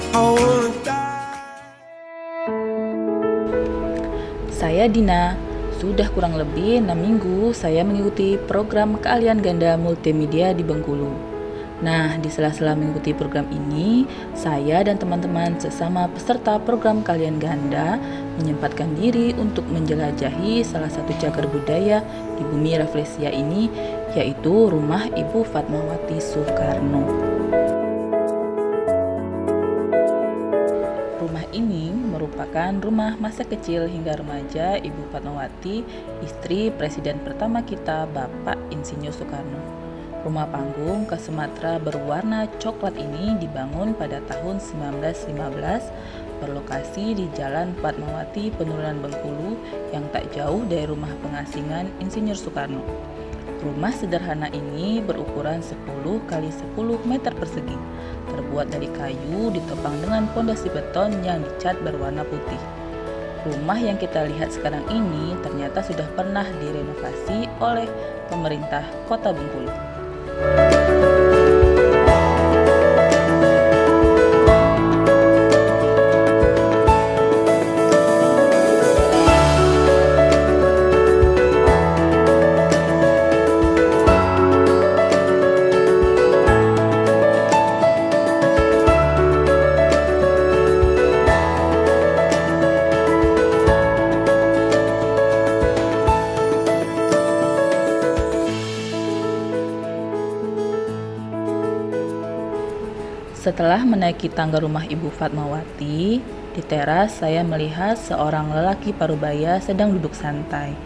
I wanna die. Saya Dina. Sudah kurang lebih 6 minggu saya mengikuti program keahlian ganda multimedia di Bengkulu. Nah, di sela-sela mengikuti program ini, saya dan teman-teman sesama peserta program keahlian ganda menyempatkan diri untuk menjelajahi salah satu cagar budaya di bumi Rafflesia ini, yaitu rumah Ibu Fatmawati Soekarno. Rumah ini merupakan rumah masa kecil hingga remaja Ibu Fatmawati, istri Presiden pertama kita, Bapak Insinyur Soekarno. Rumah panggung khas Sumatera berwarna coklat ini dibangun pada tahun 1915, berlokasi di Jalan Fatmawati, Penurunan Bengkulu yang tak jauh dari rumah pengasingan Insinyur Soekarno. Rumah sederhana ini berukuran 10 kali 10 meter persegi, terbuat dari kayu ditopang dengan pondasi beton yang dicat berwarna putih. Rumah yang kita lihat sekarang ini ternyata sudah pernah direnovasi oleh pemerintah Kota Bengkulu. Setelah menaiki tangga rumah Ibu Fatmawati, di teras saya melihat seorang lelaki parubaya sedang duduk santai.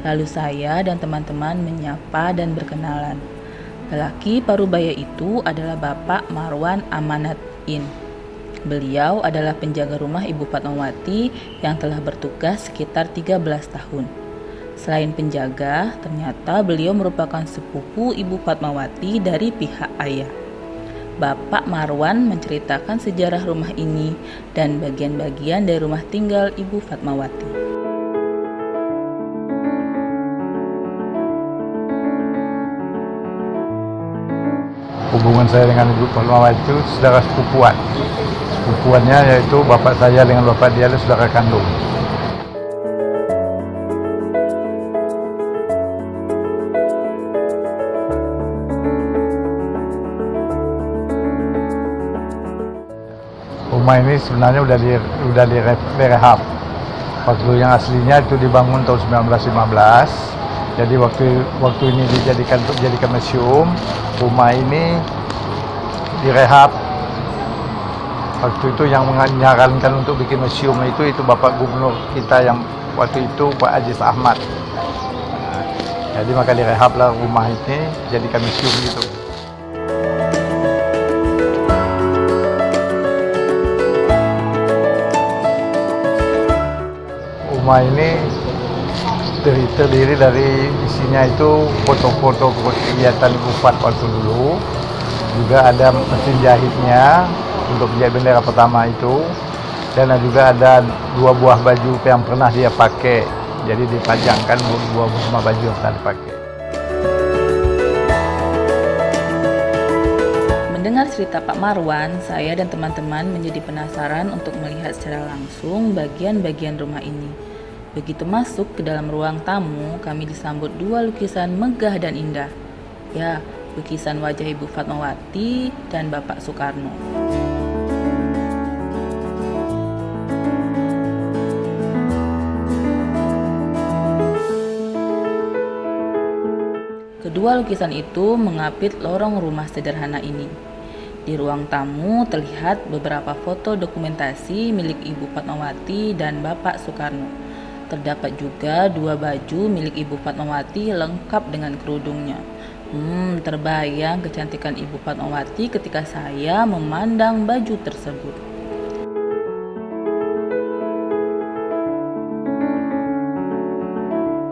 Lalu saya dan teman-teman menyapa dan berkenalan. Lelaki parubaya itu adalah Bapak Marwan Amanatin. Beliau adalah penjaga rumah Ibu Fatmawati yang telah bertugas sekitar 13 tahun. Selain penjaga, ternyata beliau merupakan sepupu Ibu Fatmawati dari pihak ayah. Bapak Marwan menceritakan sejarah rumah ini dan bagian-bagian dari rumah tinggal Ibu Fatmawati. Hubungan saya dengan Ibu Fatmawati itu saudara sepupuan. Sepupuannya yaitu bapak saya dengan bapak dia adalah saudara kandung. Rumah ini sebenarnya udah direhab. Waktu yang aslinya itu dibangun tahun 1915. Jadi waktu ini dijadikan museum. Rumah ini direhab. Waktu itu yang menyarankan untuk bikin museum itu Bapak Gubernur kita yang waktu itu Pak Aziz Ahmad. Jadi maka direhablah rumah ini jadikan museum gitu. Rumah ini terdiri dari isinya itu foto-foto kegiatan Ibu Fat waktu dulu. Juga ada mesin jahitnya untuk menjahit bendera pertama itu. Dan juga ada 2 buah baju yang pernah dia pakai. Jadi dipajangkan 2 buah baju yang pernah dipakai. Mendengar cerita Pak Marwan, saya dan teman-teman menjadi penasaran untuk melihat secara langsung bagian-bagian rumah ini. Begitu masuk ke dalam ruang tamu, kami disambut 2 lukisan megah dan indah. Ya, lukisan wajah Ibu Fatmawati dan Bapak Soekarno. Kedua lukisan itu mengapit lorong rumah sederhana ini. Di ruang tamu terlihat beberapa foto dokumentasi milik Ibu Fatmawati dan Bapak Soekarno. Terdapat juga 2 baju milik Ibu Fatmawati lengkap dengan kerudungnya. Terbayang kecantikan Ibu Fatmawati ketika saya memandang baju tersebut.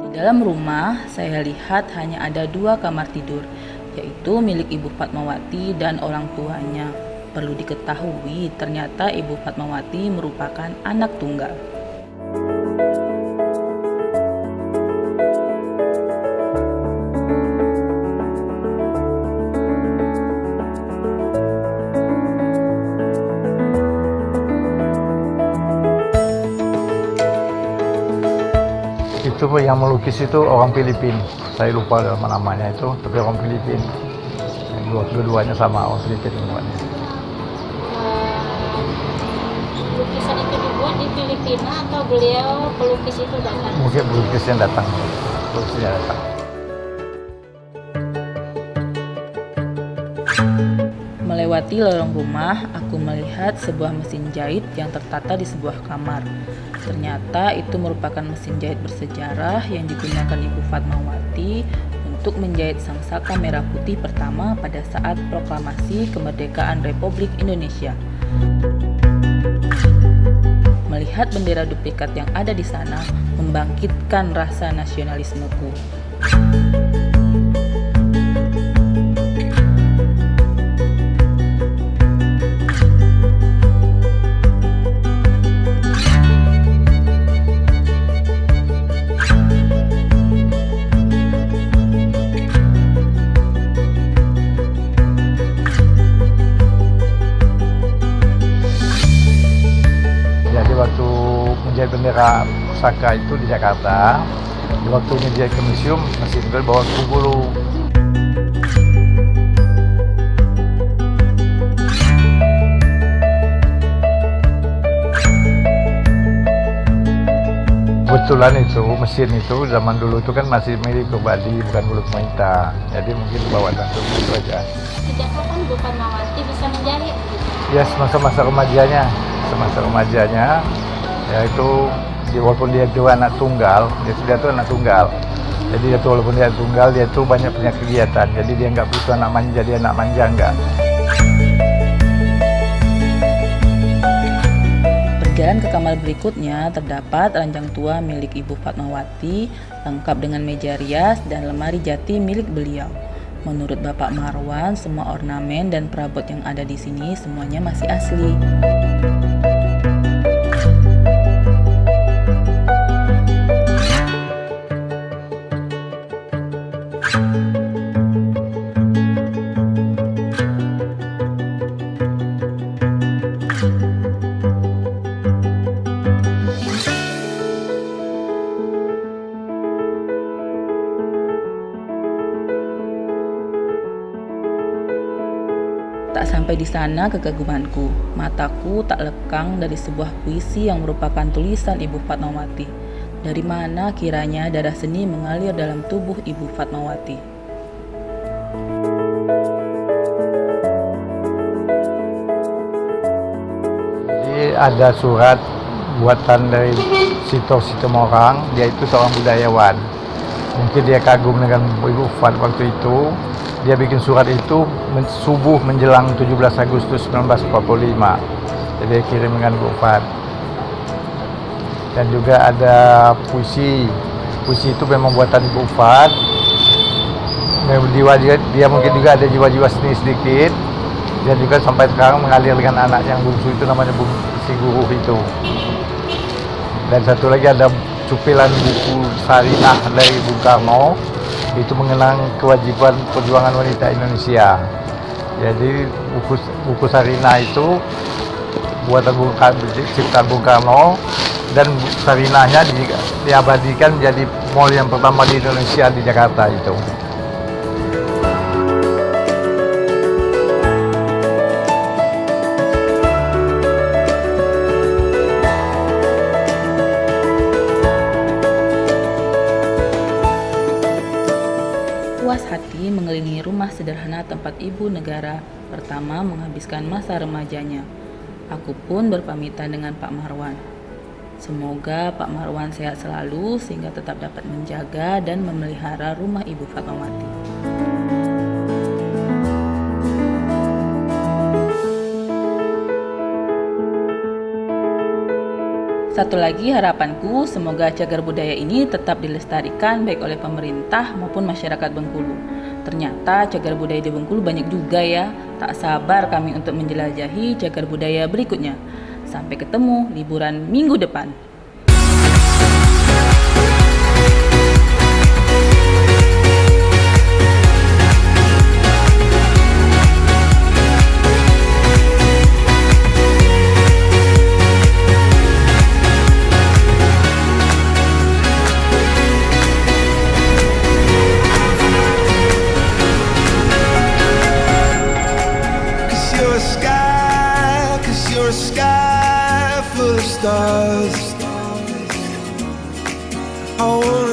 Di dalam rumah, saya lihat hanya ada 2 kamar tidur, yaitu milik Ibu Fatmawati dan orang tuanya. Perlu diketahui, ternyata Ibu Fatmawati merupakan anak tunggal. Itu yang melukis itu orang Filipina. Saya lupa namanya itu, tapi orang Filipina. Dua-duanya sama orang Filipina membuatnya. Lukisan itu dibuat di Filipina atau beliau pelukis itu datang? Mungkin pelukisnya datang. Pelukisnya datang. Melewati lorong rumah, aku melihat sebuah mesin jahit yang tertata di sebuah kamar. Ternyata itu merupakan mesin jahit bersejarah yang digunakan Ibu Fatmawati untuk menjahit sangsaka merah putih pertama pada saat proklamasi kemerdekaan Republik Indonesia. Melihat bendera duplikat yang ada di sana membangkitkan rasa nasionalismeku. Waktu menjahit bendera pusaka itu di Jakarta, waktu menjahit ke museum masih bawa ke Bengkulu. Kebetulan itu mesin itu zaman dulu itu kan masih milik pribadi, bukan milik pemerintah. Jadi mungkin bawa langsung itu aja. Sejak kapan Bu Fatmawati bisa menjahit? Ya semasa-masa remajanya. Semasa remajanya, yaitu walaupun dia itu anak tunggal, dia tuh anak tunggal. Jadi dia tuh walaupun dia tunggal, dia tuh banyak punya kegiatan. Jadi dia nggak butuh anak manja, dia anak manja enggak. Berjalan ke kamar berikutnya, terdapat ranjang tua milik Ibu Fatmawati, lengkap dengan meja rias dan lemari jati milik beliau. Menurut Bapak Marwan, semua ornamen dan perabot yang ada di sini semuanya masih asli. Tak sampai di sana kegagumanku, mataku tak lekang dari sebuah puisi yang merupakan tulisan Ibu Fatmawati. Dari mana kiranya darah seni mengalir dalam tubuh Ibu Fatmawati? Jadi ada surat buatan dari Sito Sitomorang, dia itu seorang budayawan. Mungkin dia kagum dengan Ibu Fat waktu itu. Dia bikin surat itu subuh menjelang 17 Agustus 1945. Jadi dia kirim dengan Bu Fat. Dan juga ada puisi. Puisi itu memang buatan Bu Fat. Dia mungkin juga ada jiwa-jiwa seni sedikit. Dia juga sampai sekarang mengalir dengan anak yang bungsu itu namanya si Guru itu. Dan satu lagi ada cuplikan buku Sarinah dari Bung Karno. Itu mengenang kewajiban perjuangan wanita Indonesia. Jadi buku Sarinah itu buatan ciptaan Bung Karno, dan Sarinahnya diabadikan menjadi mall yang pertama di Indonesia di Jakarta itu. Puas hati mengelilingi rumah sederhana tempat ibu negara pertama menghabiskan masa remajanya. Aku pun berpamitan dengan Pak Marwan. Semoga Pak Marwan sehat selalu sehingga tetap dapat menjaga dan memelihara rumah Ibu Fatmawati. Satu lagi harapanku, semoga cagar budaya ini tetap dilestarikan baik oleh pemerintah maupun masyarakat Bengkulu. Ternyata cagar budaya di Bengkulu banyak juga ya. Tak sabar kami untuk menjelajahi cagar budaya berikutnya. Sampai ketemu liburan minggu depan. for a sky full of stars. I wanna